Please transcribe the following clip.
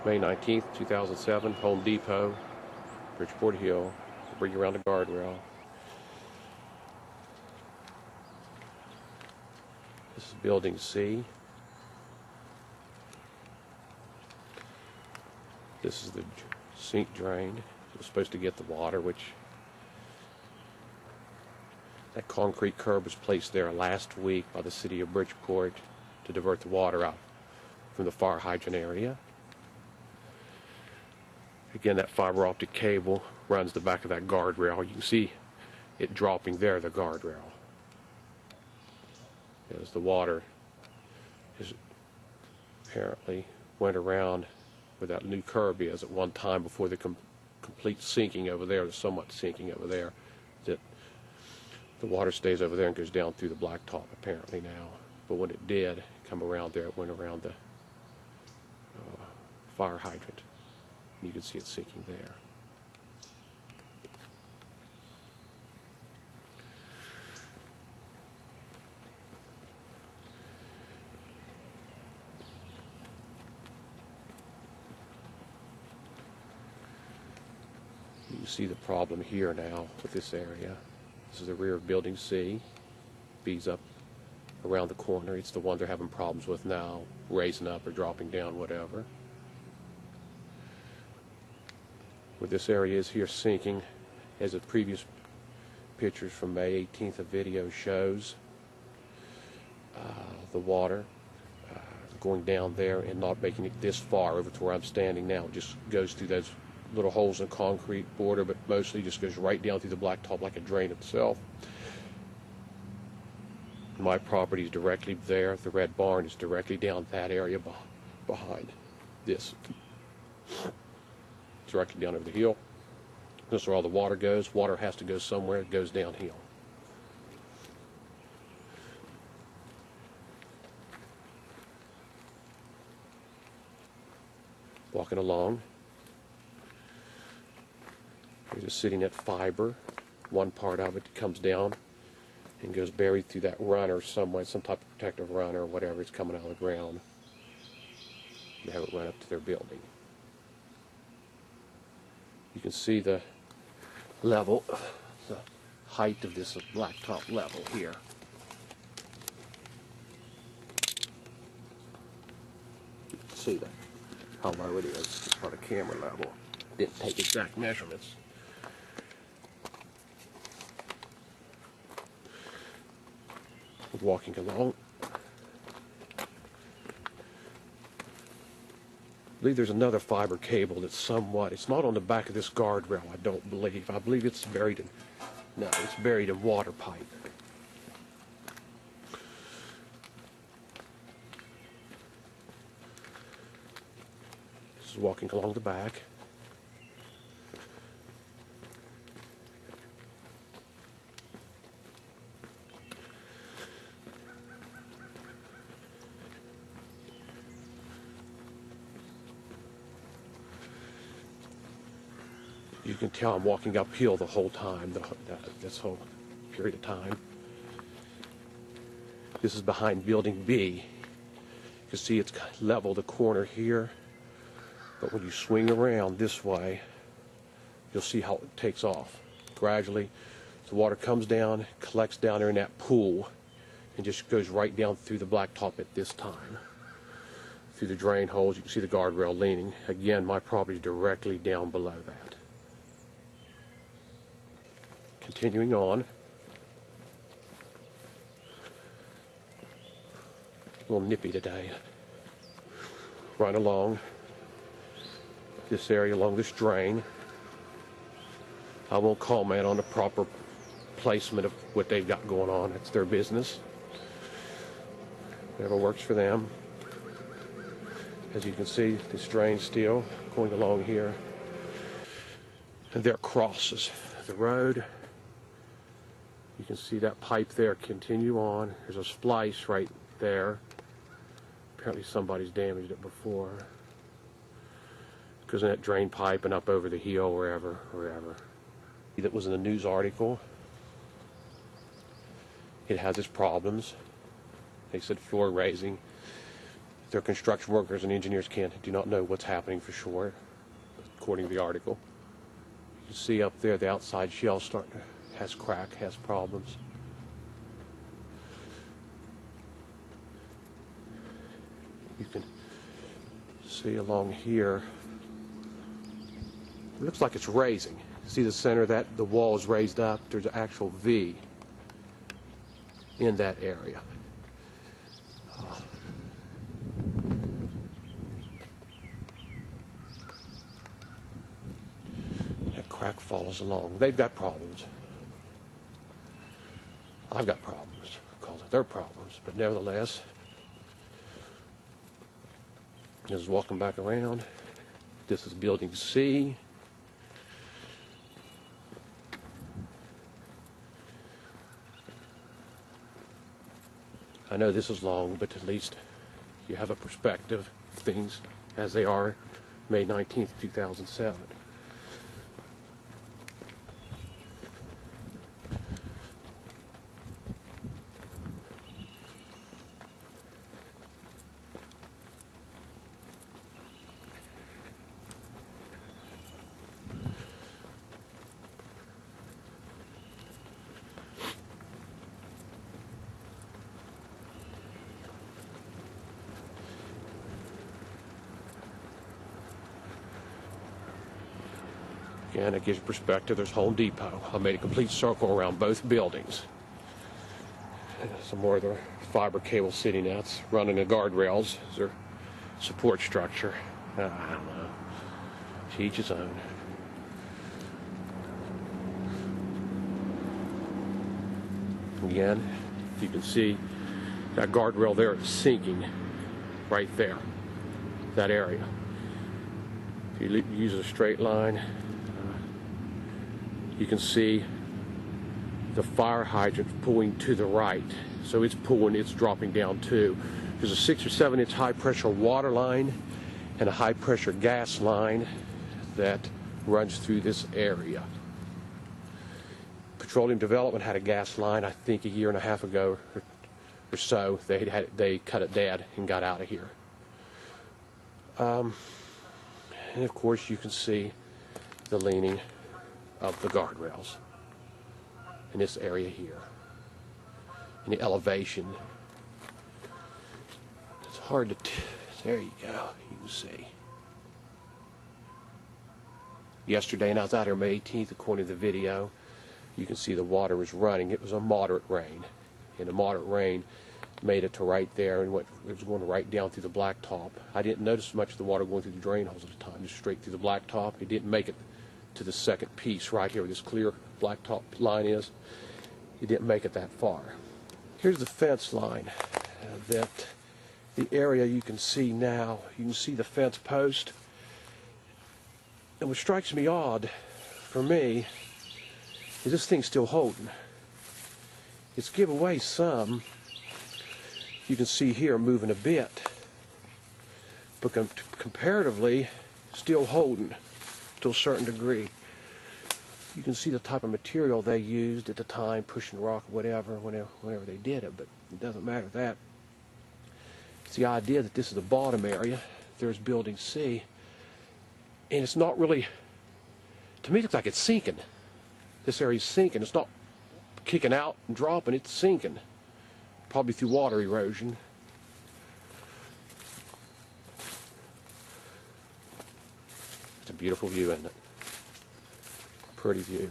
May 19th, 2007, Home Depot, Bridgeport Hill. I'll bring you around the guardrail. This is building C. This is the sink drain. It was supposed to get the water, which that concrete curb was placed there last week by the city of Bridgeport to divert the water out from the fire hydrant area. Again, that fiber optic cable runs the back of that guardrail. You can see it dropping there, the guardrail. As the water is apparently went around where that new curb is at one time before the complete sinking over there, the somewhat sinking over there, that the water stays over there and goes down through the blacktop apparently now. But when it did come around there, it went around the fire hydrant. You can see it sinking there. You can see the problem here now with this area. This is the rear of building C. B's up around the corner. It's the one they're having problems with now, raising up or dropping down, whatever. Where this area is here sinking, as the previous pictures from May 18th of video shows, the water going down there and not making it this far over to where I'm standing now. It just goes through those little holes in concrete border, but mostly just goes right down through the blacktop like a drain itself. My property is directly there. The red barn is directly down that area behind this. Directly down over the hill. This is where all the water goes. Water has to go somewhere. It goes downhill. Walking along. There's just sitting at fiber. One part of it comes down and goes buried through that runner somewhere, some type of protective runner or whatever. It's coming out of the ground. They have it run up to their building. You can see the level, the height of this blacktop level here. You can see that, how low it is. It's on a camera level. Didn't take exact measurements. Walking along. I believe there's another fiber cable that's somewhat, it's not on the back of this guardrail, I don't believe. I believe it's buried in, no, it's buried in water pipe. This is walking along the back. You can tell I'm walking uphill the whole time, this whole period of time. This is behind building B. You can see it's level the corner here, but when you swing around this way, you'll see how it takes off. Gradually, the water comes down, collects down there in that pool, and just goes right down through the blacktop at this time. Through the drain holes, you can see the guardrail leaning. Again, my property is directly down below that. Continuing on, a little nippy today. Right along this area, along this drain. I won't comment on the proper placement of what they've got going on. It's their business. Whatever works for them. As you can see, this drain still going along here. And there crosses the road. You can see that pipe there continue on. There's a splice right there. Apparently somebody's damaged it before. It goes in that drain pipe and up over the hill, wherever. That was in the news article. It has its problems. They said floor raising Their construction workers and engineers do not know what's happening for sure, according to the article. You can see up there the outside shell has crack, has problems. You can see along here, it looks like it's raising. See the center, that the wall is raised up. There's an actual V in that area. That crack follows along. They've got problems. I've got problems because of their problems, but nevertheless, just walking back around. This is building C. I know this is long, but at least you have a perspective of things as they are May 19th, 2007. Again, it gives you perspective. There's Home Depot. I made a complete circle around both buildings. Some more of the fiber cable sitting outs, running the guardrails as their support structure. I don't know. To each his own. Again, you can see that guardrail there is sinking right there, that area. If you use a straight line, you can see the fire hydrant pulling to the right. So it's pulling, it's dropping down too. There's a 6 or 7 inch high pressure water line and a high pressure gas line that runs through this area. Petroleum Development had a gas line, I think a year and a half ago or so. They cut it dead and got out of here. And of course you can see the leaning of the guardrails in this area here, in the elevation. It's hard to there you go, you can see. Yesterday, and I was out here May 18th, according to the video, you can see the water was running. It was a moderate rain, and the moderate rain made it to right there, and it was going right down through the blacktop. I didn't notice much of the water going through the drain holes at the time, just straight through the blacktop. It didn't make it to the second piece right here where this clear blacktop line is. It didn't make it that far. Here's the fence line that the area you can see now. You can see the fence post. And what strikes me odd for me is this thing's still holding. It's give away some. You can see here moving a bit, but comparatively still holding to a certain degree. You can see the type of material they used at the time, pushing rock, whatever, whenever they did it, but it doesn't matter that. It's the idea that this is the bottom area. There's building C, and it's not really, to me it looks like it's sinking. This area's sinking. It's not kicking out and dropping, it's sinking. Probably through water erosion. It's a beautiful view, isn't it? Pretty view.